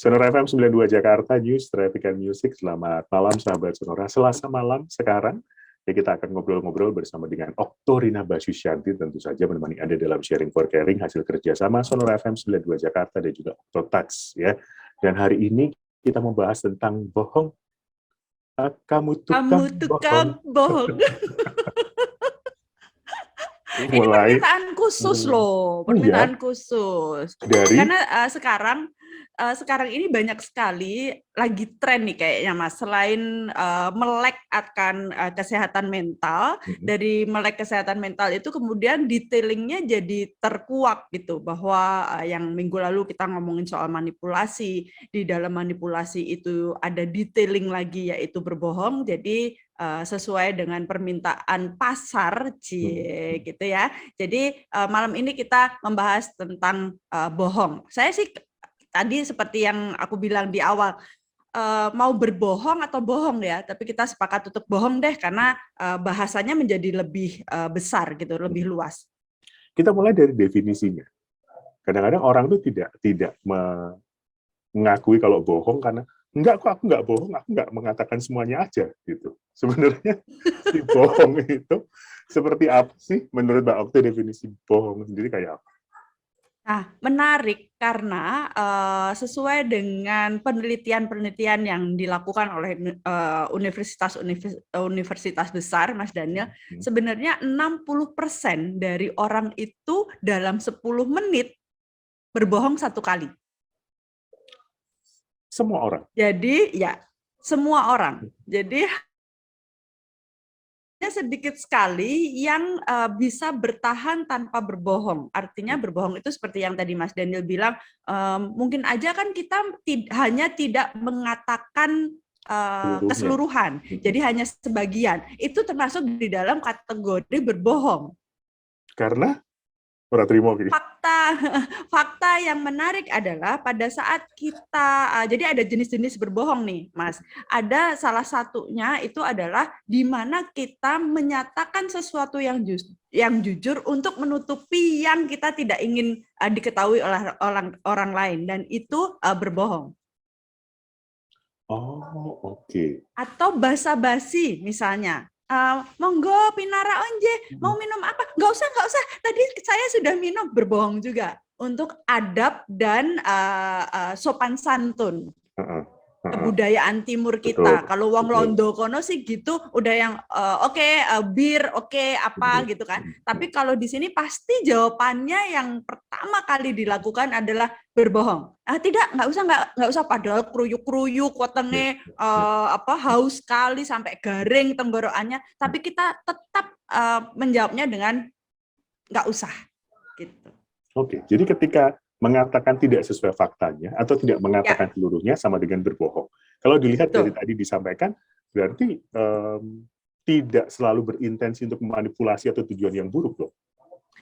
Sonora FM 92 Jakarta, News, Traffic and Music. Selamat malam sahabat Sonora. Selasa malam sekarang, ya kita akan ngobrol-ngobrol bersama dengan Oktorina Basusyanti, tentu saja menemani Anda dalam sharing for caring hasil kerjasama Sonora FM 92 Jakarta dan juga Oktotax, ya. Dan hari ini kita membahas tentang bohong. Kamu tukang bohong. Ini permintaan khusus loh, permintaan khusus. Dari? Karena sekarang ini banyak sekali lagi tren nih kayaknya Mas, selain melek akan kesehatan mental, dari melek kesehatan mental itu kemudian detailingnya jadi terkuak gitu, bahwa yang minggu lalu kita ngomongin soal manipulasi, di dalam manipulasi itu ada detailing lagi yaitu berbohong, jadi sesuai dengan permintaan pasar, gitu ya. Jadi malam ini kita membahas tentang bohong. Saya sih tadi seperti yang aku bilang di awal, mau berbohong atau bohong ya, tapi kita sepakat untuk bohong deh karena bahasanya menjadi lebih besar gitu, lebih luas. Kita mulai dari definisinya. Kadang-kadang orang itu tidak mengakui kalau bohong karena enggak kok, aku nggak bohong, aku nggak mengatakan semuanya aja gitu. Sebenarnya si bohong itu seperti apa sih menurut Mbak Okti? Definisi bohong sendiri kayak apa? Nah, menarik karena sesuai dengan penelitian-penelitian yang dilakukan oleh universitas besar, Mas Daniel, sebenarnya 60% dari orang itu dalam 10 menit berbohong 1 kali. Semua orang? Jadi, ya, semua orang. Jadi, sedikit sekali yang bisa bertahan tanpa berbohong. Artinya berbohong itu seperti yang tadi Mas Daniel bilang, mungkin aja kan kita hanya tidak mengatakan keseluruhan, jadi hanya sebagian. Itu termasuk di dalam kategori berbohong. Karena orang terima gitu. Fakta yang menarik adalah pada saat kita, jadi ada jenis-jenis berbohong nih, Mas. Ada salah satunya itu adalah di mana kita menyatakan sesuatu yang jujur untuk menutupi yang kita tidak ingin diketahui oleh orang lain, dan itu berbohong. Oh, oke. Atau basa-basi misalnya. Monggo pinara onje, mau minum apa? Nggak usah. Tadi saya sudah minum, berbohong juga untuk adab dan sopan santun. Kebudayaan timur kita. Betul. Kalau wong Londo kono sih gitu, udah yang bir, apa gitu kan. Tapi kalau di sini pasti jawabannya yang pertama kali dilakukan adalah berbohong. Nggak usah padahal kruyuk-kruyuk, wetenge haus sekali sampai garing tenggorokannya, tapi kita tetap menjawabnya dengan nggak usah gitu. Oke, jadi ketika mengatakan tidak sesuai faktanya atau tidak mengatakan seluruhnya sama dengan berbohong. Kalau dilihat dari tadi disampaikan, berarti tidak selalu berintensi untuk memanipulasi atau tujuan yang buruk loh.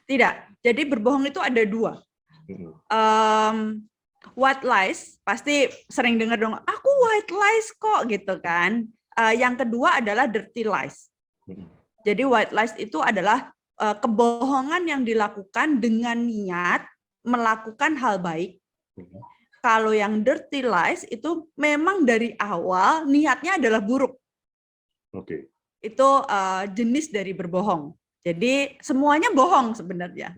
Tidak. Jadi berbohong itu ada 2. White lies, pasti sering dengar dong, aku white lies kok gitu kan. Yang kedua adalah dirty lies. Jadi white lies itu adalah kebohongan yang dilakukan dengan niat melakukan hal baik. Kalau yang dirty lies itu memang dari awal niatnya adalah buruk. Oke. Itu jenis dari berbohong. Jadi semuanya bohong sebenarnya.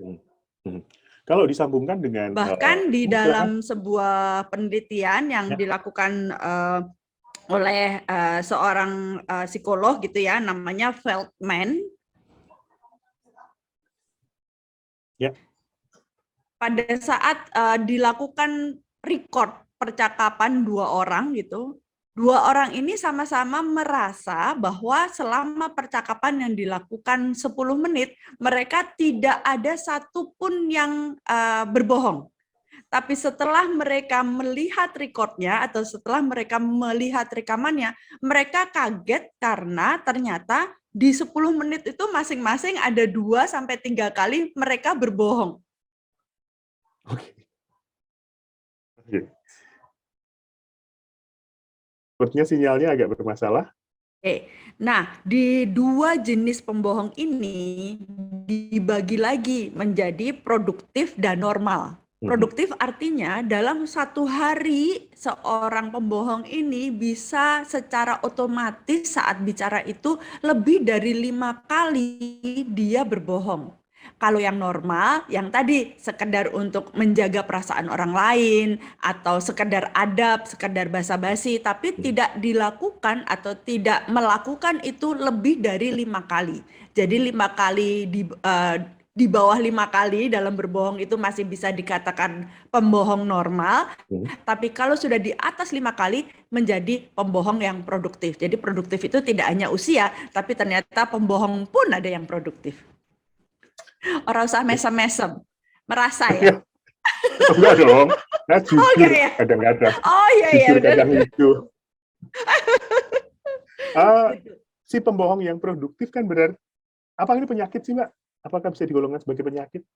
Kalau disambungkan dengan bahkan di dalam sebuah penelitian yang dilakukan oleh seorang psikolog gitu ya, namanya Feldman. Ya. Pada saat dilakukan record percakapan 2 orang gitu, 2 orang ini sama-sama merasa bahwa selama percakapan yang dilakukan 10 menit, mereka tidak ada satupun yang berbohong. Tapi setelah mereka melihat recordnya atau setelah mereka melihat rekamannya, mereka kaget karena ternyata di 10 menit itu masing-masing ada 2-3 kali mereka berbohong. Oke. Sepertinya sinyalnya agak bermasalah. Nah, di 2 jenis pembohong ini dibagi lagi menjadi produktif dan normal. Produktif artinya dalam satu hari seorang pembohong ini bisa secara otomatis saat bicara itu lebih dari 5 kali dia berbohong. Kalau yang normal, yang tadi sekedar untuk menjaga perasaan orang lain atau sekedar adab, sekedar basa-basi, tapi tidak dilakukan atau tidak melakukan itu lebih dari 5 kali. Jadi 5 kali di bawah 5 kali dalam berbohong itu masih bisa dikatakan pembohong normal, tapi kalau sudah di atas 5 kali menjadi pembohong yang produktif. Jadi produktif itu tidak hanya usia, tapi ternyata pembohong pun ada yang produktif. Orang usah mesem-mesem, merasa ya? Enggak dong, nah jujur iya. kadang-kadang, Oh iya jujur benar. kadang itu. Si pembohong yang produktif kan berarti, apa ini penyakit sih Mbak? Apakah bisa digolongkan sebagai penyakit?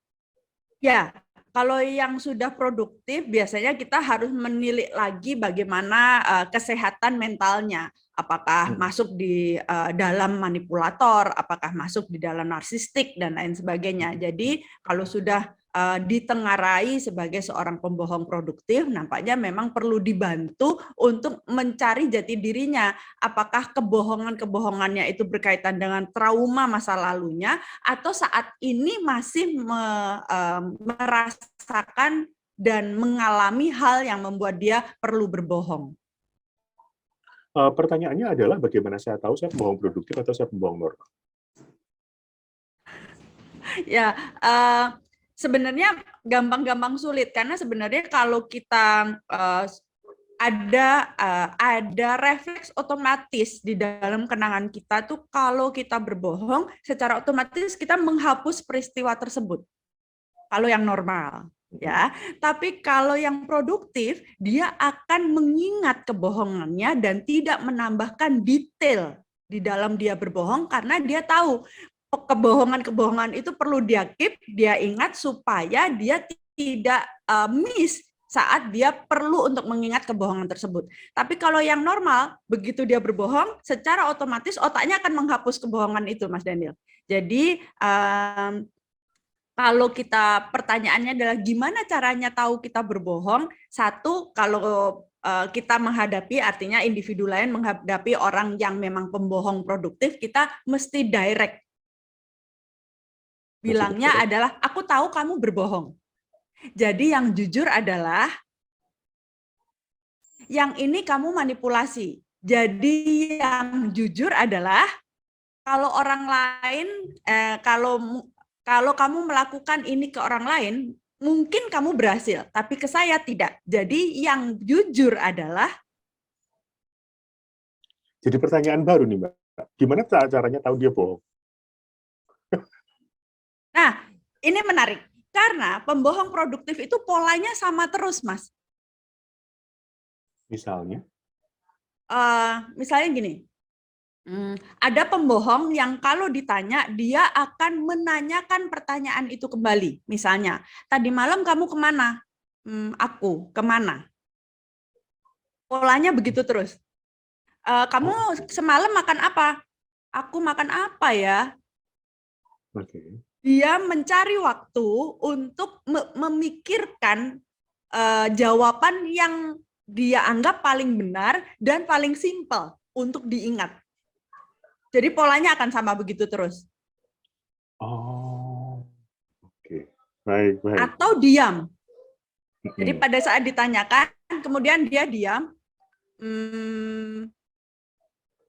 Ya, kalau yang sudah produktif biasanya kita harus menilik lagi bagaimana kesehatan mentalnya. Apakah masuk di dalam manipulator, apakah masuk di dalam narsistik dan lain sebagainya. Jadi kalau sudah ditengarai sebagai seorang pembohong produktif, nampaknya memang perlu dibantu untuk mencari jati dirinya. Apakah kebohongan-kebohongannya itu berkaitan dengan trauma masa lalunya, atau saat ini masih merasakan dan mengalami hal yang membuat dia perlu berbohong. Pertanyaannya adalah bagaimana saya tahu saya pembohong produktif atau saya pembohong normal? Ya, sebenarnya gampang-gampang sulit karena sebenarnya kalau kita ada refleks otomatis di dalam kenangan kita tuh kalau kita berbohong secara otomatis kita menghapus peristiwa tersebut. Kalau yang normal, ya. Tapi kalau yang produktif, dia akan mengingat kebohongannya dan tidak menambahkan detail di dalam dia berbohong karena dia tahu kebohongan-kebohongan itu perlu dia keep, dia ingat supaya dia tidak miss saat dia perlu untuk mengingat kebohongan tersebut. Tapi kalau yang normal, begitu dia berbohong, secara otomatis otaknya akan menghapus kebohongan itu, Mas Daniel. Jadi kalau kita pertanyaannya adalah gimana caranya tahu kita berbohong? Satu, kalau kita menghadapi, artinya individu lain menghadapi orang yang memang pembohong produktif, kita mesti direct. Bilangnya adalah, aku tahu kamu berbohong. Jadi yang jujur adalah, yang ini kamu manipulasi. Jadi yang jujur adalah, kalau orang lain, kalau kamu melakukan ini ke orang lain, mungkin kamu berhasil, tapi ke saya tidak. Jadi yang jujur adalah... Jadi pertanyaan baru nih Mbak, gimana caranya tahu dia bohong? Nah, ini menarik. Karena pembohong produktif itu polanya sama terus, Mas. Misalnya? Misalnya gini, ada pembohong yang kalau ditanya, dia akan menanyakan pertanyaan itu kembali. Misalnya, tadi malam kamu kemana? Aku, kemana? Polanya begitu terus. Kamu semalam makan apa? Aku makan apa ya? Dia mencari waktu untuk memikirkan jawaban yang dia anggap paling benar dan paling simpel untuk diingat. Jadi polanya akan sama begitu terus. Oh, oke. Baik. Atau diam. Jadi pada saat ditanyakan, kemudian dia diam,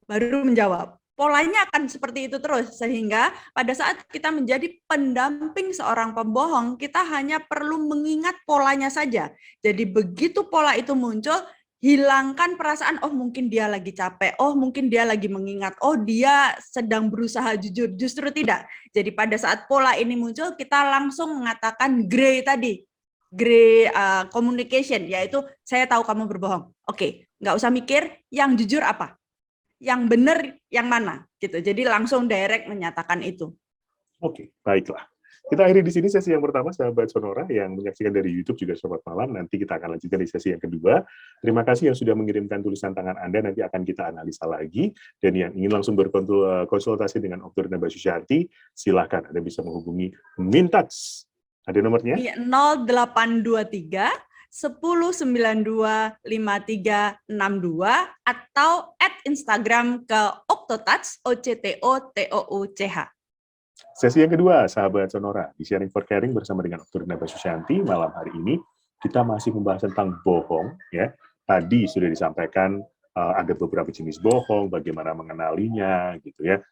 baru menjawab. Polanya akan seperti itu terus, sehingga pada saat kita menjadi pendamping seorang pembohong, kita hanya perlu mengingat polanya saja. Jadi begitu pola itu muncul, hilangkan perasaan, oh mungkin dia lagi capek, oh mungkin dia lagi mengingat, oh dia sedang berusaha jujur. Justru tidak. Jadi pada saat pola ini muncul, kita langsung mengatakan gray tadi. Gray communication, yaitu saya tahu kamu berbohong. Oke, nggak usah mikir, yang jujur apa? Yang benar yang mana gitu. Jadi langsung direct menyatakan itu. Oke, baiklah. Kita akhiri di sini sesi yang pertama, sahabat Sonora yang menyaksikan dari YouTube juga selamat malam. Nanti kita akan lanjutkan di sesi yang kedua. Terima kasih yang sudah mengirimkan tulisan tangan Anda, nanti akan kita analisa lagi. Dan yang ingin langsung berkonsultasi dengan Oktorina Basusyanti, silakan Anda bisa menghubungi Mintax Ada nomornya? Di 0823 10925362 atau @Instagram ke Octotouch, OCTOTOUCH. Sesi yang kedua, sahabat Sonora, di Sharing for Caring bersama dengan Dr. Rina Basusyanti. Malam hari ini kita masih membahas tentang bohong. Ya, tadi sudah disampaikan ada beberapa jenis bohong, bagaimana mengenalinya, gitu ya.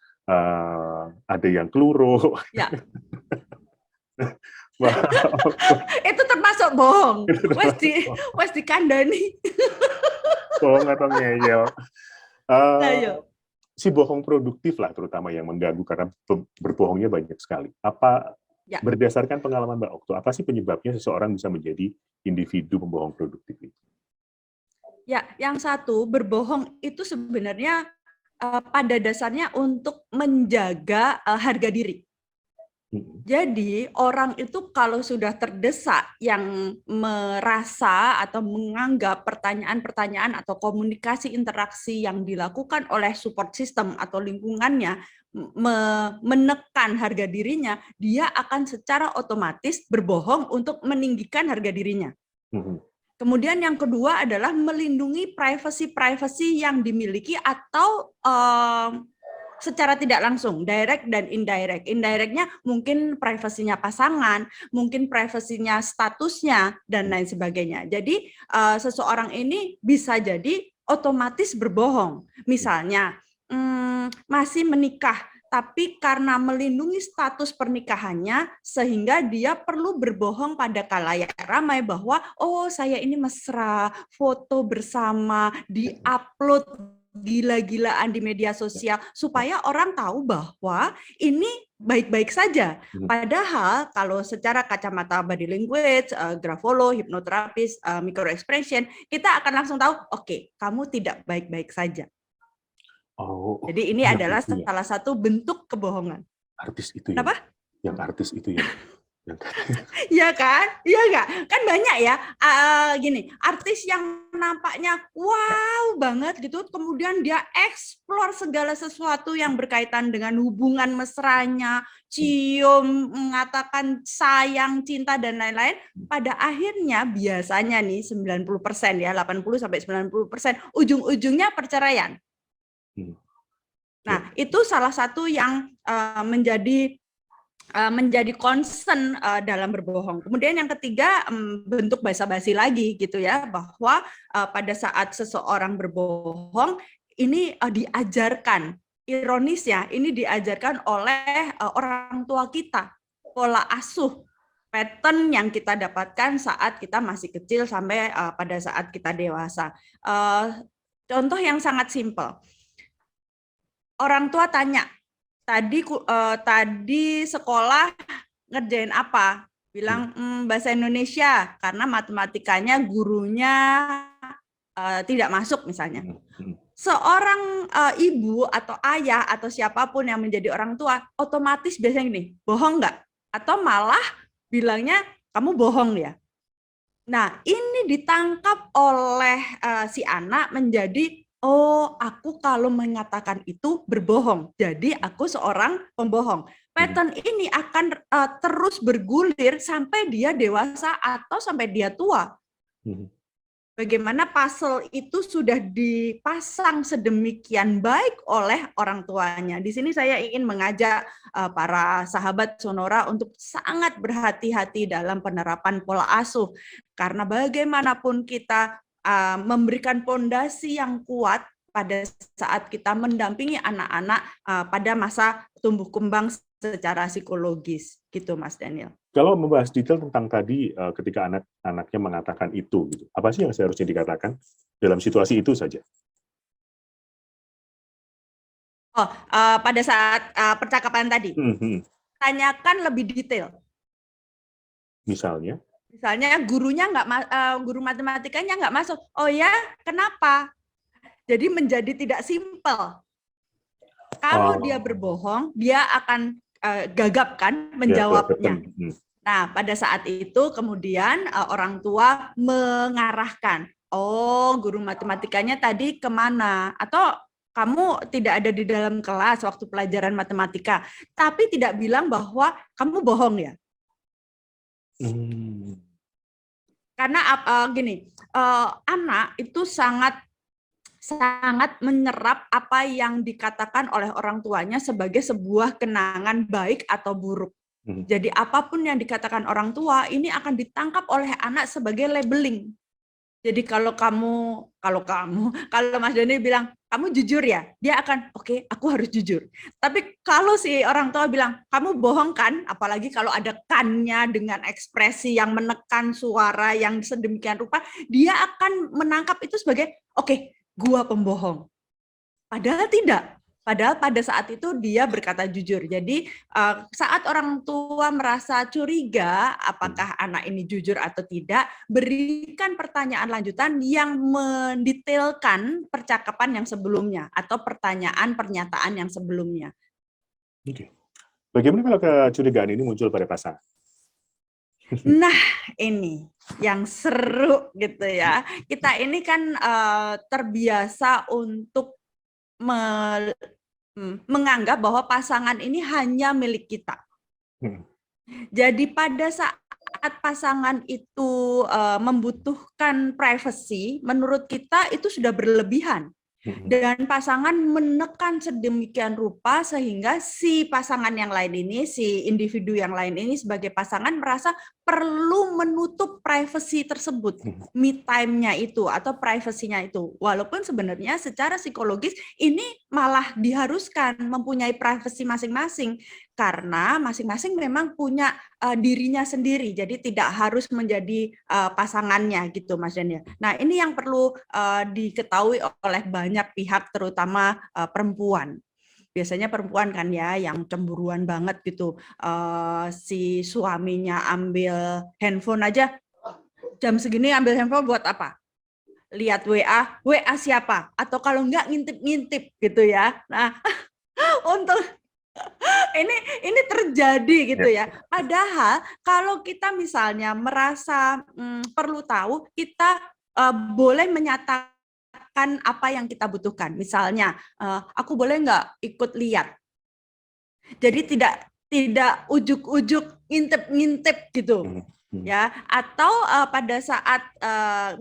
Ada yang keluru. Ya. Itu termasuk bohong. Wes dikandani. Bohong atau ngeyel. Ayo. Si bohong produktif lah terutama yang mengganggu karena berbohongnya banyak sekali. Apa Ya. berdasarkan pengalaman Mbak Okto, apa sih penyebabnya seseorang bisa menjadi individu pembohong produktif itu? Ya, yang satu, berbohong itu sebenarnya pada dasarnya untuk menjaga harga diri. Jadi orang itu kalau sudah terdesak yang merasa atau menganggap pertanyaan-pertanyaan atau komunikasi interaksi yang dilakukan oleh support system atau lingkungannya menekan harga dirinya, dia akan secara otomatis berbohong untuk meninggikan harga dirinya. Kemudian yang kedua adalah melindungi privasi yang dimiliki atau secara tidak langsung, direct dan indirect. Indirectnya mungkin privasinya pasangan, mungkin privasinya statusnya, dan lain sebagainya. Jadi seseorang ini bisa jadi otomatis berbohong. Misalnya, masih menikah, tapi karena melindungi status pernikahannya, sehingga dia perlu berbohong pada khalayak ramai bahwa, oh saya ini mesra, foto bersama, di-upload gila-gilaan di media sosial supaya orang tahu bahwa ini baik-baik saja. Padahal kalau secara kacamata body language, grafolo, hipnoterapis, microexpression, kita akan langsung tahu, oke, kamu tidak baik-baik saja. Oh, jadi ini adalah salah satu bentuk kebohongan. Artis itu Apa? Yang artis itu ya. Iya kan? Iya nggak? Kan banyak ya, gini, artis yang nampaknya wow banget gitu, kemudian dia eksplor segala sesuatu yang berkaitan dengan hubungan mesranya, cium, mengatakan sayang, cinta, dan lain-lain, pada akhirnya biasanya nih 90% ya, 80-90%, ujung-ujungnya perceraian. Nah, itu salah satu yang menjadi concern dalam berbohong. Kemudian yang ketiga, bentuk basa-basi lagi gitu ya, bahwa pada saat seseorang berbohong ini diajarkan, ironisnya ini diajarkan oleh orang tua kita, pola asuh, pattern yang kita dapatkan saat kita masih kecil sampai pada saat kita dewasa. Contoh yang sangat simpel, orang tua tanya, tadi sekolah ngerjain apa? Bilang bahasa Indonesia karena matematikanya gurunya tidak masuk misalnya. Seorang ibu atau ayah atau siapapun yang menjadi orang tua otomatis biasanya gini, bohong nggak? Atau malah bilangnya kamu bohong ya. Nah, ini ditangkap oleh si anak menjadi, oh, aku kalau mengatakan itu berbohong, jadi aku seorang pembohong. Pattern ini akan terus bergulir sampai dia dewasa atau sampai dia tua. Bagaimana puzzle itu sudah dipasang sedemikian baik oleh orang tuanya. Di sini saya ingin mengajak para sahabat Sonora untuk sangat berhati-hati dalam penerapan pola asuh. Karena bagaimanapun kita memberikan fondasi yang kuat pada saat kita mendampingi anak-anak pada masa tumbuh kembang secara psikologis. Gitu, Mas Daniel. Kalau membahas detail tentang tadi ketika anak-anaknya mengatakan itu, gitu, apa sih yang seharusnya dikatakan dalam situasi itu saja? Oh, pada saat percakapan tadi, tanyakan lebih detail. Misalnya gurunya guru matematikanya nggak masuk. Oh ya, kenapa? Jadi menjadi tidak simpel. Kalau dia berbohong, dia akan gagap kan menjawabnya. Nah, pada saat itu kemudian orang tua mengarahkan, oh guru matematikanya tadi kemana? Atau kamu tidak ada di dalam kelas waktu pelajaran matematika, tapi tidak bilang bahwa kamu bohong ya. Hmm. Karena gini, anak itu sangat menyerap apa yang dikatakan oleh orang tuanya sebagai sebuah kenangan baik atau buruk. Jadi apapun yang dikatakan orang tua ini akan ditangkap oleh anak sebagai labeling. Jadi kalau Mas Doni bilang kamu jujur ya, dia akan oke, aku harus jujur. Tapi kalau si orang tua bilang kamu bohong kan, apalagi kalau ada kannya dengan ekspresi yang menekan suara yang sedemikian rupa, dia akan menangkap itu sebagai oke, gua pembohong. Padahal tidak. Padahal pada saat itu dia berkata jujur. Jadi saat orang tua merasa curiga apakah anak ini jujur atau tidak, berikan pertanyaan lanjutan yang mendetailkan percakapan yang sebelumnya atau pernyataan yang sebelumnya. Oke. Bagaimana kalau kecurigaan ini muncul pada pasangan? Nah, ini yang seru gitu ya. Kita ini kan terbiasa untuk menganggap bahwa pasangan ini hanya milik kita. Jadi pada saat pasangan itu membutuhkan privacy, menurut kita itu sudah berlebihan. Dan pasangan menekan sedemikian rupa sehingga si pasangan yang lain ini, si individu yang lain ini sebagai pasangan merasa perlu menutup privacy tersebut, me time-nya itu atau privacy-nya itu. Walaupun sebenarnya secara psikologis ini malah diharuskan mempunyai privacy masing-masing karena masing-masing memang punya dirinya sendiri, jadi tidak harus menjadi pasangannya gitu, Mas Daniel. Nah, ini yang perlu diketahui oleh banyak pihak, terutama perempuan. Biasanya perempuan kan ya yang cemburuan banget gitu, si suaminya ambil handphone aja, jam segini ambil handphone buat apa? Lihat WA siapa? Atau kalau enggak ngintip-ngintip gitu ya. Nah, untuk ini terjadi gitu ya. Padahal kalau kita misalnya merasa perlu tahu, kita boleh menyatakan apa yang kita butuhkan. Misalnya, aku boleh nggak ikut lihat? Jadi tidak ujuk-ujuk ngintip-ngintip gitu. Ya, atau pada saat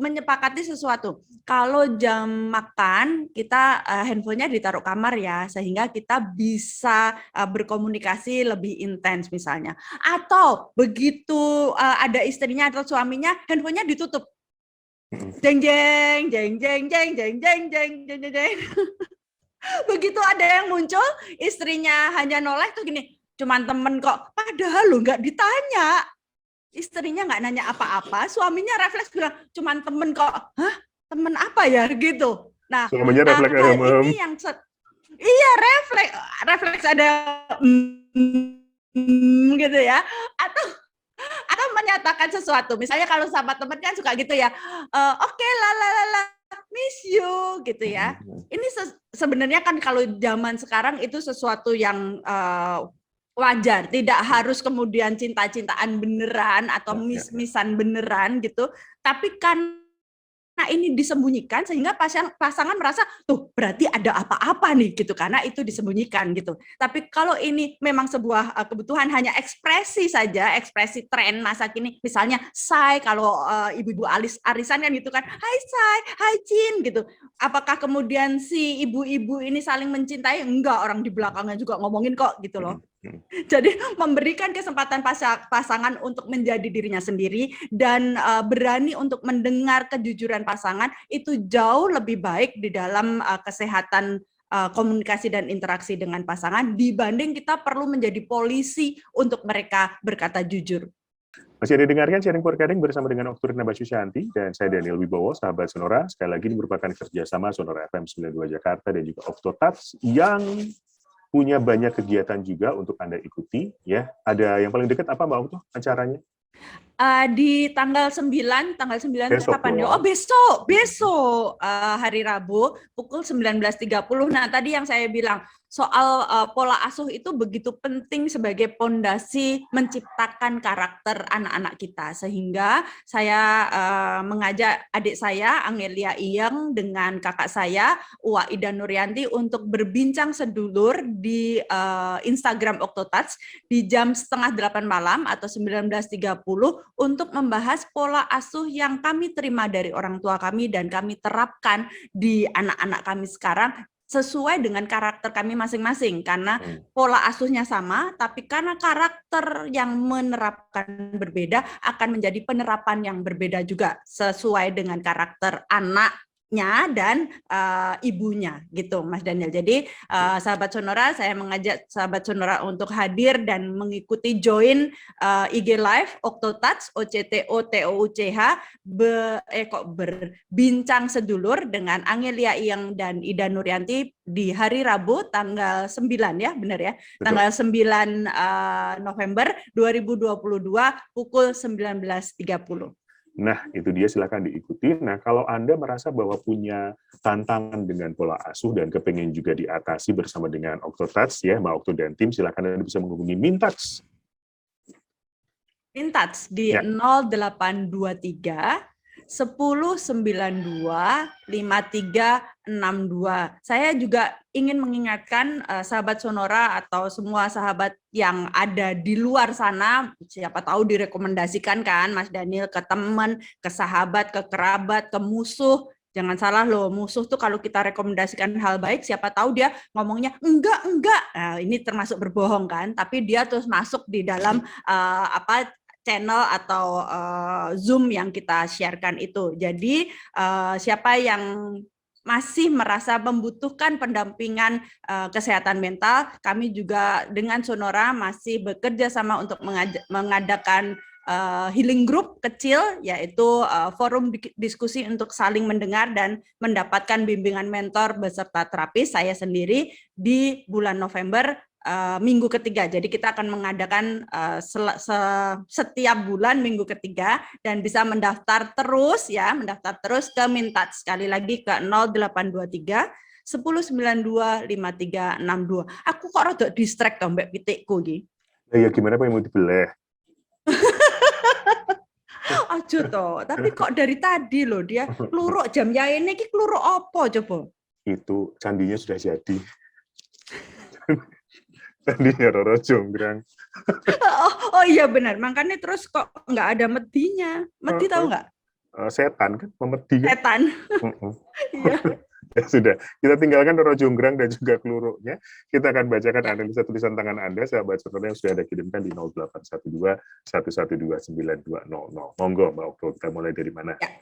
menyepakati sesuatu, kalau jam makan kita handphonenya ditaruh kamar ya, sehingga kita bisa berkomunikasi lebih intens misalnya. Atau begitu ada istrinya atau suaminya, handphonenya ditutup. Jeng jeng jeng jeng jeng jeng jeng jeng jeng jeng. Begitu ada yang muncul, istrinya hanya noleh tuh gini, cuman temen kok. Padahal lo nggak ditanya. Istrinya nggak nanya apa-apa, suaminya refleks bilang, cuman temen kok. Hah? Temen apa ya? Gitu. Nah, suaminya refleks hal ini yang iya refleks ada gitu ya. Atau menyatakan sesuatu. Misalnya kalau sama temen kan suka gitu ya. Oke, miss you gitu ya. Ini sebenarnya kan kalau zaman sekarang itu sesuatu yang wajar, tidak harus kemudian cinta-cintaan beneran atau miss-missan beneran gitu, tapi kan ini disembunyikan sehingga pasangan merasa tuh berarti ada apa-apa nih gitu karena itu disembunyikan gitu. Tapi kalau ini memang sebuah kebutuhan hanya ekspresi saja, ekspresi tren masa kini, misalnya say kalau ibu-ibu arisan kan gitu kan, hai say, hai Cin gitu. Apakah kemudian si ibu-ibu ini saling mencintai? Enggak, orang di belakangnya juga ngomongin kok gitu loh. Jadi memberikan kesempatan pasangan untuk menjadi dirinya sendiri dan berani untuk mendengar kejujuran pasangan itu jauh lebih baik di dalam kesehatan komunikasi dan interaksi dengan pasangan dibanding kita perlu menjadi polisi untuk mereka berkata jujur. Masih ada dengarkan sharing Forcaring bersama dengan Okturina Basyusyanti dan saya Daniel Wibowo, sahabat Sonora. Sekali lagi ini merupakan kerjasama Sonora FM 92 Jakarta dan juga Oktotats yang punya banyak kegiatan juga untuk Anda ikuti ya. Ada yang paling dekat apa Mbak Okto acaranya? Di tanggal 9 besok kapan ya? Oh, besok hari Rabu pukul 19.30. Nah, tadi yang saya bilang soal pola asuh itu begitu penting sebagai pondasi menciptakan karakter anak-anak kita, sehingga saya mengajak adik saya Angelia Iyeng dengan kakak saya Uwa Ida Nuryanti untuk berbincang sedulur di Instagram Oktotats di jam 7:30 malam atau 19.30 untuk membahas pola asuh yang kami terima dari orang tua kami dan kami terapkan di anak-anak kami sekarang sesuai dengan karakter kami masing-masing, karena pola asuhnya sama, tapi karena karakter yang menerapkan berbeda akan menjadi penerapan yang berbeda juga sesuai dengan karakter anaknya dan ibunya gitu, Mas Daniel. Jadi sahabat Sonora, saya mengajak sahabat Sonora untuk hadir dan mengikuti join IG Live Octotouch OCTOTOUCH berbincang sedulur dengan Angelia Iyeng dan Ida Nuryanti di hari Rabu tanggal 9 ya, benar ya? Betul. Tanggal 9 November 2022 pukul 19.30. Nah, itu dia, silakan diikuti. Nah, kalau Anda merasa bahwa punya tantangan dengan pola asuh dan kepengen juga diatasi bersama dengan Octotouch ya, Mbak Okto dan tim, silakan Anda bisa menghubungi Mintouch. Mintouch di 0823 1092 5362. Saya juga ingin mengingatkan sahabat Sonora atau semua sahabat yang ada di luar sana, siapa tahu direkomendasikan kan Mas Daniel ke teman, ke sahabat, ke kerabat, ke musuh. Jangan salah loh, musuh tuh kalau kita rekomendasikan hal baik, siapa tahu dia ngomongnya enggak. Nah, ini termasuk berbohong kan, tapi dia terus masuk di dalam channel atau Zoom yang kita sharekan itu. Jadi siapa yang masih merasa membutuhkan pendampingan kesehatan mental, kami juga dengan Sonora masih bekerja sama untuk mengadakan healing group kecil, yaitu forum diskusi untuk saling mendengar dan mendapatkan bimbingan mentor beserta terapis saya sendiri di bulan November minggu ketiga. Jadi kita akan mengadakan setiap bulan minggu ketiga dan bisa mendaftar terus ke Mintouch, sekali lagi ke 0823 1092 5362. Aku kok rada distract to mbak pitikku iki. Ya gimana Pak, yang mau dibelah? Aja toh, tapi kok dari tadi loh dia kluruk jam ya ini ki kluruk apa coba? Itu candinya sudah jadi. Candinya Roro Jonggrang. Oh iya benar, makanya terus kok nggak ada medinya. Medi tahu nggak? Setan kan, memedi kan? Setan. Iya. Ya sudah, kita tinggalkan Roro Jonggrang dan juga kluruknya. Kita akan bacakan analisa tulisan tangan Anda, sahabat Sonora, yang sudah Anda kirimkan di 0812 112 9200. Monggo, Mbak Okto, kita mulai dari mana? Ya.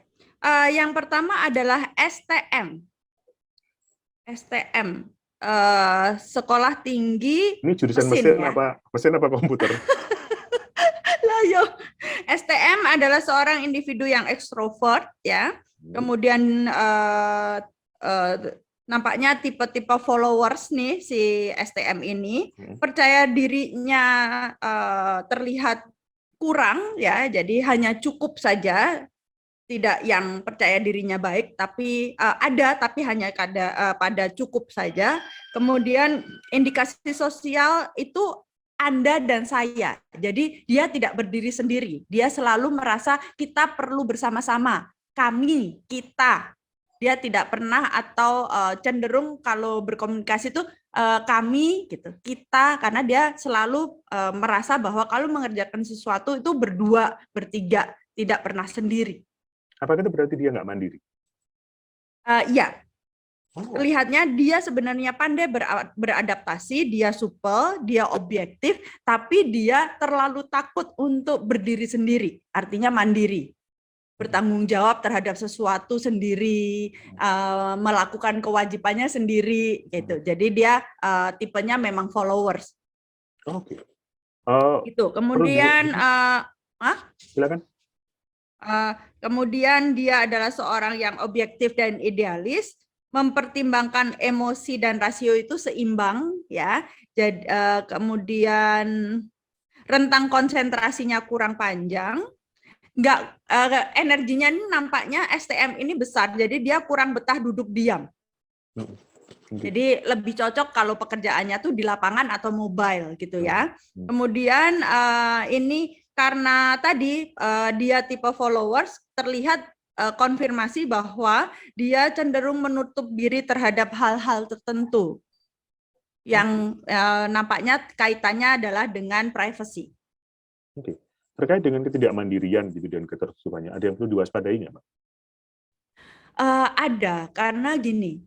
Yang pertama adalah STM. STM. Sekolah tinggi. Ini jurusan mesin ya? Mesin apa komputer? Lah yo, STM adalah seorang individu yang ekstrovert ya. Kemudian nampaknya tipe-tipe followers nih si STM ini, percaya dirinya terlihat kurang ya, jadi hanya cukup saja. Tidak yang percaya dirinya baik, tapi ada, tapi hanya pada cukup saja. Kemudian indikasi sosial itu Anda dan saya. Jadi dia tidak berdiri sendiri. Dia selalu merasa kita perlu bersama-sama. Kami, kita. Dia tidak pernah atau cenderung kalau berkomunikasi itu kami gitu, kita, karena dia selalu merasa bahwa kalau mengerjakan sesuatu itu berdua, bertiga, tidak pernah sendiri. Apakah itu berarti dia nggak mandiri? Iya. Lihatnya dia sebenarnya pandai beradaptasi, dia supel, dia objektif, tapi dia terlalu takut untuk berdiri sendiri, artinya mandiri. Bertanggung jawab terhadap sesuatu sendiri, melakukan kewajibannya sendiri, gitu. Jadi dia tipenya memang followers. Oke. Itu. Kemudian, silakan. Kemudian dia adalah seorang yang objektif dan idealis, mempertimbangkan emosi dan rasio itu seimbang, ya. Jadi, kemudian rentang konsentrasinya kurang panjang, energinya ini nampaknya STM ini besar, jadi dia kurang betah duduk diam. Jadi lebih cocok kalau pekerjaannya tuh di lapangan atau mobile gitu ya. Kemudian ini karena tadi dia tipe followers, terlihat konfirmasi bahwa dia cenderung menutup diri terhadap hal-hal tertentu yang nampaknya kaitannya adalah dengan privacy. Oke. Terkait dengan ketidakmandirian gitu dan ketertutupannya, ada yang perlu diwaspadai nggak, Mbak? Ada, karena gini,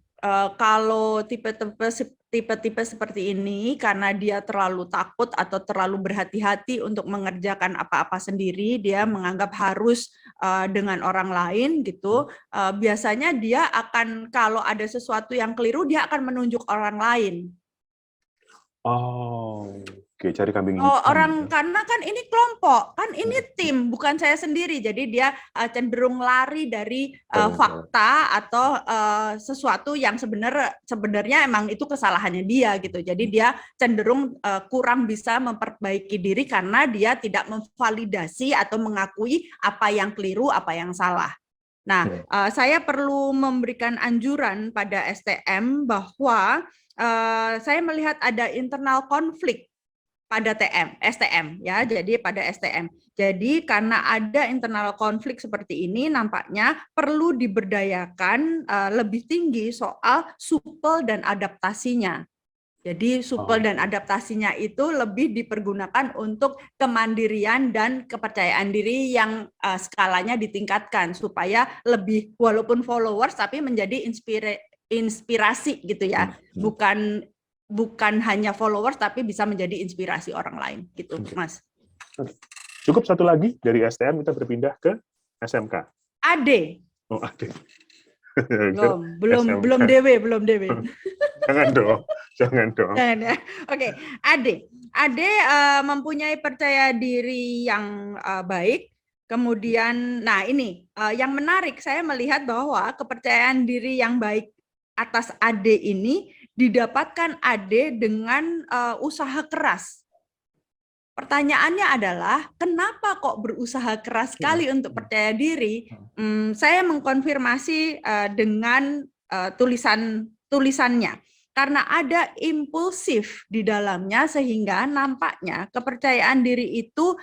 kalau tipe-tipe seperti ini, karena dia terlalu takut atau terlalu berhati-hati untuk mengerjakan apa-apa sendiri, dia menganggap harus dengan orang lain gitu. Biasanya dia akan, kalau ada sesuatu yang keliru, dia akan menunjuk orang lain. Oh, oke, cari kambing Oh, hitam. orang karena kan ini kelompok, kan ini tim, bukan saya sendiri. Jadi dia cenderung lari dari fakta atau sesuatu yang sebenarnya emang itu kesalahannya dia gitu. Jadi dia cenderung kurang bisa memperbaiki diri karena dia tidak memvalidasi atau mengakui apa yang keliru, apa yang salah. Nah, saya perlu memberikan anjuran pada STM bahwa saya melihat ada internal konflik pada STM ya. Jadi pada STM. Jadi karena ada internal konflik seperti ini, nampaknya perlu diberdayakan lebih tinggi soal supel dan adaptasinya. Jadi supel dan adaptasinya itu lebih dipergunakan untuk kemandirian dan kepercayaan diri yang skalanya ditingkatkan supaya lebih, walaupun followers tapi menjadi inspirasi gitu ya. Bukan hanya followers tapi bisa menjadi inspirasi orang lain gitu, Mas. Cukup satu lagi dari STM kita berpindah ke SMK. AD. Oh, AD. Belum DW. Jangan dong. Jangan ya. Oke, Ade mempunyai percaya diri yang baik. Kemudian, nah ini yang menarik, saya melihat bahwa kepercayaan diri yang baik atas Ade ini didapatkan Ade dengan usaha keras. Pertanyaannya adalah, kenapa kok berusaha keras sekali untuk percaya diri? Saya mengkonfirmasi dengan tulisannya. Karena ada impulsif di dalamnya, sehingga nampaknya kepercayaan diri itu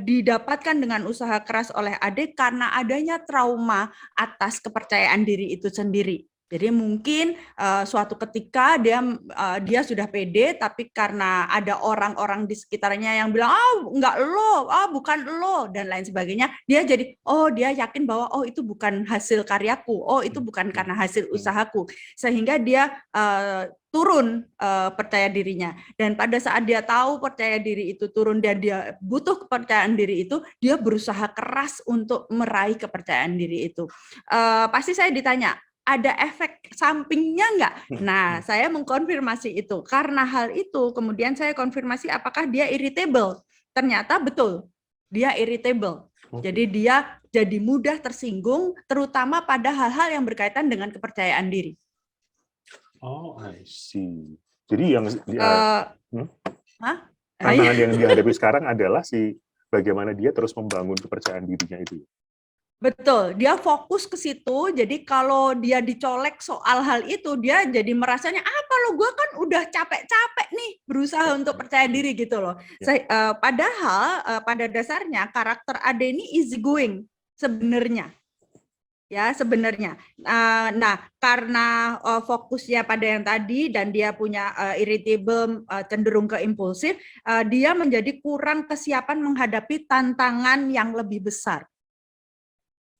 didapatkan dengan usaha keras oleh Ade karena adanya trauma atas kepercayaan diri itu sendiri. Jadi mungkin suatu ketika dia sudah pede, tapi karena ada orang-orang di sekitarnya yang bilang, enggak lo, bukan lo, dan lain sebagainya, dia jadi, dia yakin bahwa itu bukan hasil karyaku, itu bukan karena hasil usahaku, sehingga dia turun percaya dirinya. Dan pada saat dia tahu percaya diri itu turun dan dia butuh kepercayaan diri itu, dia berusaha keras untuk meraih kepercayaan diri itu. Pasti saya ditanya, ada efek sampingnya nggak? Nah, saya mengkonfirmasi itu. Karena hal itu, kemudian saya konfirmasi apakah dia irritable. Ternyata betul, dia irritable. Jadi dia jadi mudah tersinggung, terutama pada hal-hal yang berkaitan dengan kepercayaan diri. Oh, I see. Jadi yang tantangan yang dihadapi sekarang adalah bagaimana dia terus membangun kepercayaan dirinya itu. Betul, dia fokus ke situ. Jadi kalau dia dicolek soal hal itu, dia jadi merasanya, apa lo, gue kan udah capek-capek nih berusaha untuk percaya diri gitu loh. Padahal pada dasarnya karakter Ade ini easy going sebenarnya. Ya sebenarnya. Nah, karena fokusnya pada yang tadi dan dia punya irritable, cenderung ke impulsif, dia menjadi kurang kesiapan menghadapi tantangan yang lebih besar.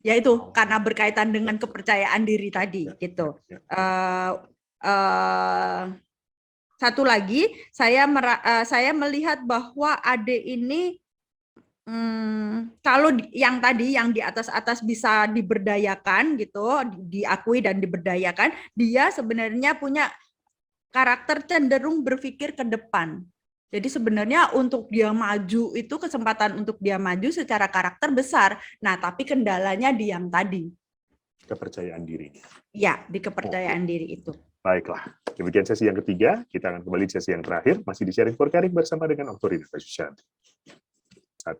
Yaitu karena berkaitan dengan kepercayaan diri tadi gitu. Satu lagi, saya melihat bahwa Ade ini kalau yang tadi yang di atas bisa diberdayakan gitu, diakui dan diberdayakan, dia sebenarnya punya karakter cenderung berpikir ke depan. Jadi sebenarnya untuk dia maju itu, kesempatan untuk dia maju secara karakter besar. Nah, tapi kendalanya di yang tadi. Kepercayaan diri. Ya, di kepercayaan diri itu. Baiklah, demikian sesi yang ketiga. Kita akan kembali di sesi yang terakhir, masih di Sharing for Caring bersama dengan Oktorina Basusyanti. 1.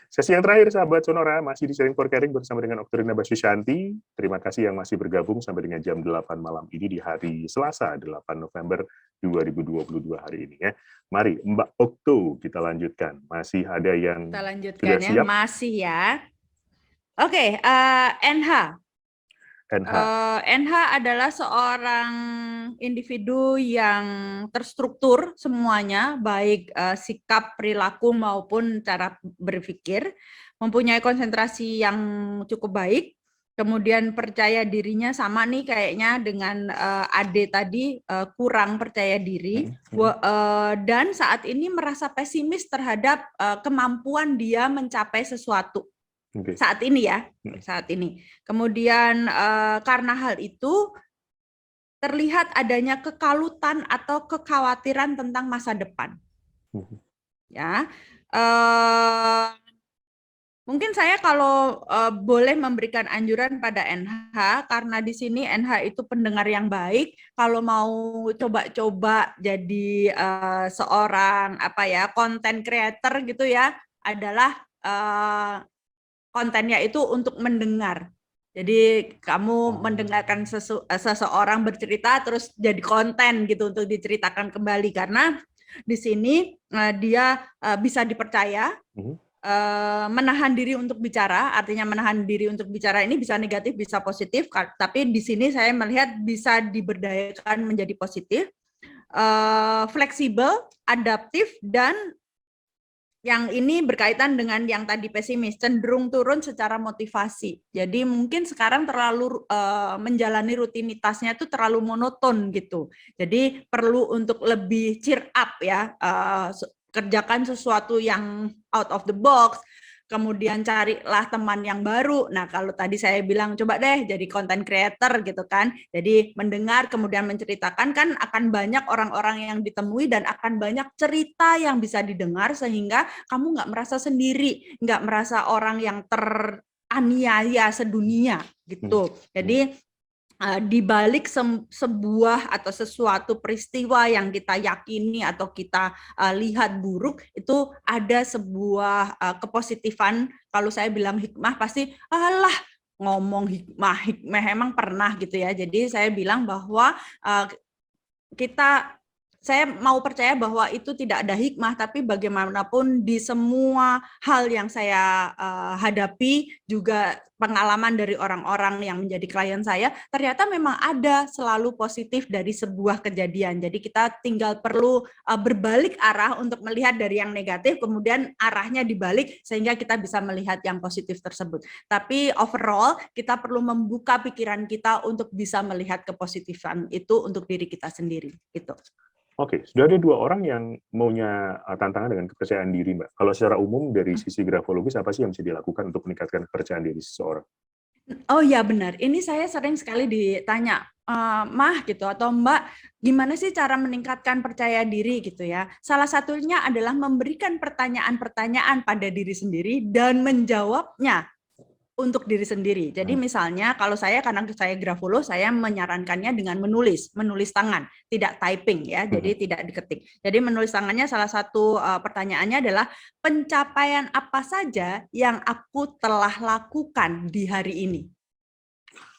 Sesi yang terakhir, sahabat Sonora, masih di Sharing for Caring bersama dengan Oktorina Basusyanti. Terima kasih yang masih bergabung sampai dengan jam 8 malam ini di hari Selasa, 8 November 2022 hari ini. Ya. Mari, Mbak Okto, kita lanjutkan. Masih ada yang kita lanjutkan ya, siap? Masih ya. Oke, NH. NH. NH adalah seorang individu yang terstruktur semuanya, baik sikap, perilaku maupun cara berpikir, mempunyai konsentrasi yang cukup baik, kemudian percaya dirinya sama nih kayaknya dengan Ade tadi, kurang percaya diri, dan saat ini merasa pesimis terhadap kemampuan dia mencapai sesuatu. Okay. Saat ini ya, saat ini. Kemudian karena hal itu terlihat adanya kekalutan atau kekhawatiran tentang masa depan. Ya, mungkin saya kalau boleh memberikan anjuran pada NH, karena di sini NH itu pendengar yang baik. Kalau mau coba-coba jadi seorang konten creator gitu ya, adalah kontennya itu untuk mendengar. Jadi kamu mendengarkan seseorang bercerita terus jadi konten gitu untuk diceritakan kembali, karena di sini dia bisa dipercaya, menahan diri untuk bicara. Artinya menahan diri untuk bicara ini bisa negatif bisa positif, tapi di sini saya melihat bisa diberdayakan menjadi positif, fleksibel, adaptif, dan yang ini berkaitan dengan yang tadi pesimis, cenderung turun secara motivasi. Jadi mungkin sekarang terlalu menjalani rutinitasnya itu terlalu monoton gitu. Jadi perlu untuk lebih cheer up ya, kerjakan sesuatu yang out of the box, kemudian carilah teman yang baru. Nah, kalau tadi saya bilang coba deh jadi content creator gitu kan. Jadi mendengar kemudian menceritakan, kan akan banyak orang-orang yang ditemui dan akan banyak cerita yang bisa didengar sehingga kamu nggak merasa sendiri, nggak merasa orang yang teraniaya sedunia gitu. Jadi di balik sebuah atau sesuatu peristiwa yang kita yakini atau kita lihat buruk, itu ada sebuah kepositifan. Kalau saya bilang hikmah, pasti alah ngomong hikmah emang pernah gitu ya. Jadi saya bilang bahwa saya mau percaya bahwa itu tidak ada hikmah, tapi bagaimanapun di semua hal yang saya hadapi, juga pengalaman dari orang-orang yang menjadi klien saya, ternyata memang ada selalu positif dari sebuah kejadian. Jadi kita tinggal perlu berbalik arah untuk melihat dari yang negatif, kemudian arahnya dibalik sehingga kita bisa melihat yang positif tersebut. Tapi overall kita perlu membuka pikiran kita untuk bisa melihat kepositifan itu untuk diri kita sendiri. Gitu. Oke, sudah ada 2 orang yang maunya tantangan dengan kepercayaan diri, Mbak. Kalau secara umum dari sisi grafologis, apa sih yang bisa dilakukan untuk meningkatkan kepercayaan diri seseorang? Oh ya benar, ini saya sering sekali ditanya, Mah gitu atau Mbak, gimana sih cara meningkatkan percaya diri gitu ya? Salah satunya adalah memberikan pertanyaan-pertanyaan pada diri sendiri dan menjawabnya untuk diri sendiri. Jadi misalnya kalau saya, karena saya grafolog, saya menyarankannya dengan menulis tangan, tidak typing ya, jadi tidak diketik. Jadi menulis tangannya, salah satu pertanyaannya adalah pencapaian apa saja yang aku telah lakukan di hari ini.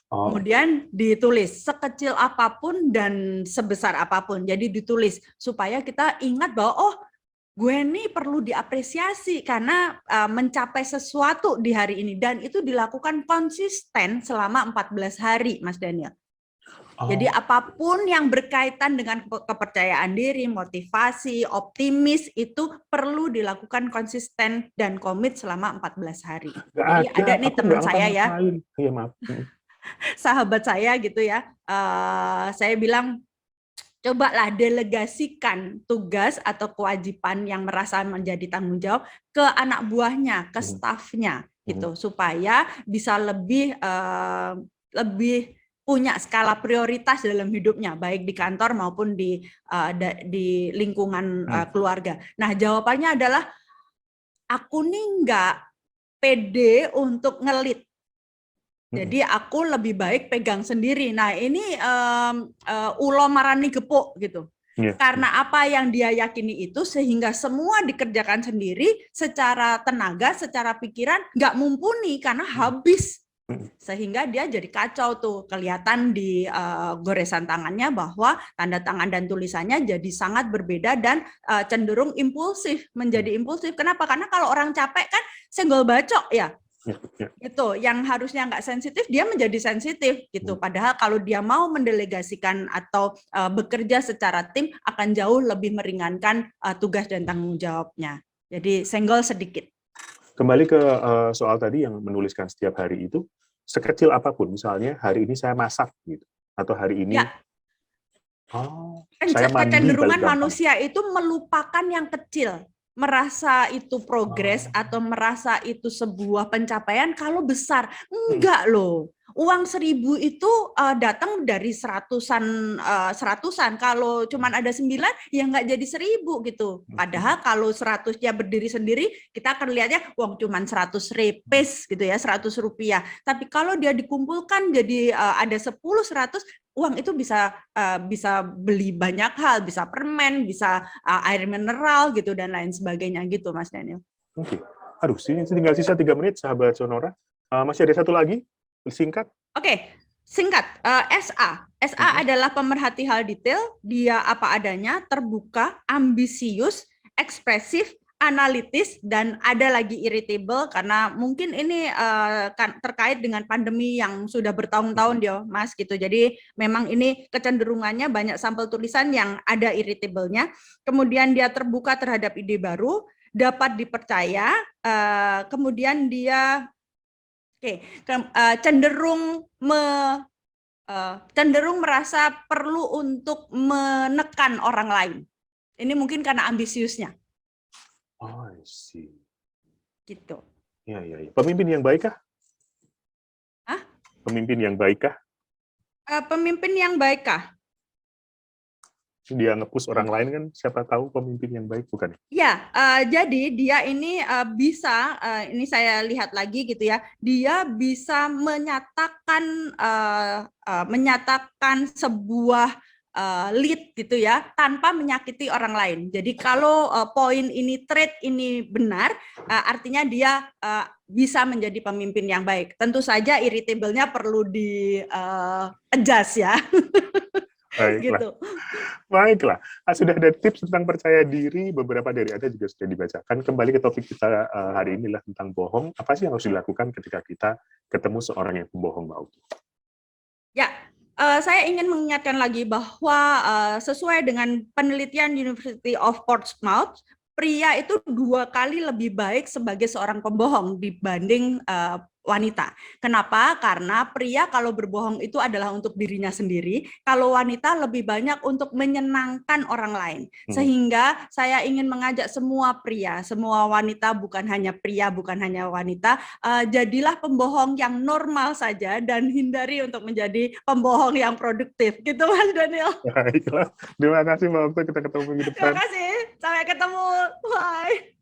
Kemudian ditulis sekecil apapun dan sebesar apapun. Jadi ditulis supaya kita ingat bahwa gue nih perlu diapresiasi karena mencapai sesuatu di hari ini, dan itu dilakukan konsisten selama 14 hari, Mas Daniel. Jadi apapun yang berkaitan dengan kepercayaan diri, motivasi, optimis, itu perlu dilakukan konsisten dan komit selama 14 hari. Jadi ada nih teman saya ya, iya, maaf. sahabat saya gitu ya, saya bilang, cobalah delegasikan tugas atau kewajiban yang merasa menjadi tanggung jawab ke anak buahnya, ke stafnya, gitu, supaya bisa lebih punya skala prioritas dalam hidupnya, baik di kantor maupun di lingkungan keluarga. Nah, jawabannya adalah aku nih nggak pede untuk ngelit. Jadi aku lebih baik pegang sendiri. Nah ini ulo marani gepuk gitu. Karena apa yang dia yakini itu, sehingga semua dikerjakan sendiri secara tenaga, secara pikiran nggak mumpuni karena habis. Sehingga dia jadi kacau tuh, kelihatan di goresan tangannya bahwa tanda tangan dan tulisannya jadi sangat berbeda dan cenderung impulsif, menjadi impulsif. Kenapa? Karena kalau orang capek kan senggol bacok ya. gitu. Yang harusnya nggak sensitif dia menjadi sensitif gitu. Padahal kalau dia mau mendelegasikan atau bekerja secara tim akan jauh lebih meringankan tugas dan tanggung jawabnya. Jadi senggol sedikit. Kembali ke soal tadi yang menuliskan setiap hari itu, sekecil apapun, misalnya hari ini saya masak gitu, atau hari ini Ya. Saya mandi paling Kecenderungan gampang. manusia itu melupakan yang kecil, merasa itu progres atau merasa itu sebuah pencapaian kalau besar. Enggak loh. Uang 1.000 itu datang dari seratusan. Kalau cuma ada 9, ya nggak jadi 1.000 gitu. Padahal kalau 100-nya berdiri sendiri, kita akan lihatnya uang cuma 100 repes gitu ya, 100 rupiah. Tapi kalau dia dikumpulkan jadi ada 10, 100, uang itu bisa beli banyak hal, bisa permen, bisa air mineral gitu dan lain sebagainya gitu, Mas Daniel. Oke. Aduh, sini tinggal sisa 3 menit, sahabat Sonora. Masih ada satu lagi, singkat. Oke, singkat. SA adalah pemerhati hal detail, dia apa adanya, terbuka, ambisius, ekspresif, analitis, dan ada lagi irritable karena mungkin ini terkait dengan pandemi yang sudah bertahun-tahun ya Mas gitu. Jadi memang ini kecenderungannya banyak sampel tulisan yang ada irritable-nya. Kemudian dia terbuka terhadap ide baru, dapat dipercaya, kemudian dia cenderung merasa perlu untuk menekan orang lain. Ini mungkin karena ambisiusnya. Oh, I see. Gitu. Ya. Pemimpin yang baik kah? Hah? Pemimpin yang baik kah? Pemimpin yang baik kah? Dia nge-push orang lain kan, siapa tahu pemimpin yang baik, bukan? Ya, jadi dia ini bisa, ini saya lihat lagi gitu ya, dia bisa menyatakan sebuah lead gitu ya, tanpa menyakiti orang lain. Jadi kalau poin ini trait ini benar, artinya dia bisa menjadi pemimpin yang baik. Tentu saja irritable-nya perlu di-adjust ya. Baiklah. Gitu. Baiklah, sudah ada tips tentang percaya diri, beberapa dari Anda juga sudah dibacakan. Kembali ke topik kita hari ini lah tentang bohong. Apa sih yang harus dilakukan ketika kita ketemu seorang yang pembohong, Mbak Uki? Ya, saya ingin mengingatkan lagi bahwa sesuai dengan penelitian University of Portsmouth, pria itu 2 kali lebih baik sebagai seorang pembohong dibanding wanita. Kenapa? Karena pria kalau berbohong itu adalah untuk dirinya sendiri, kalau wanita lebih banyak untuk menyenangkan orang lain. Sehingga saya ingin mengajak semua pria, semua wanita, bukan hanya pria, bukan hanya wanita, jadilah pembohong yang normal saja dan hindari untuk menjadi pembohong yang produktif. Gitu Mas Daniel. Baiklah, terima kasih Mbak Okta, kita ketemu minggu depan. Terima kasih, sampai ketemu. Bye.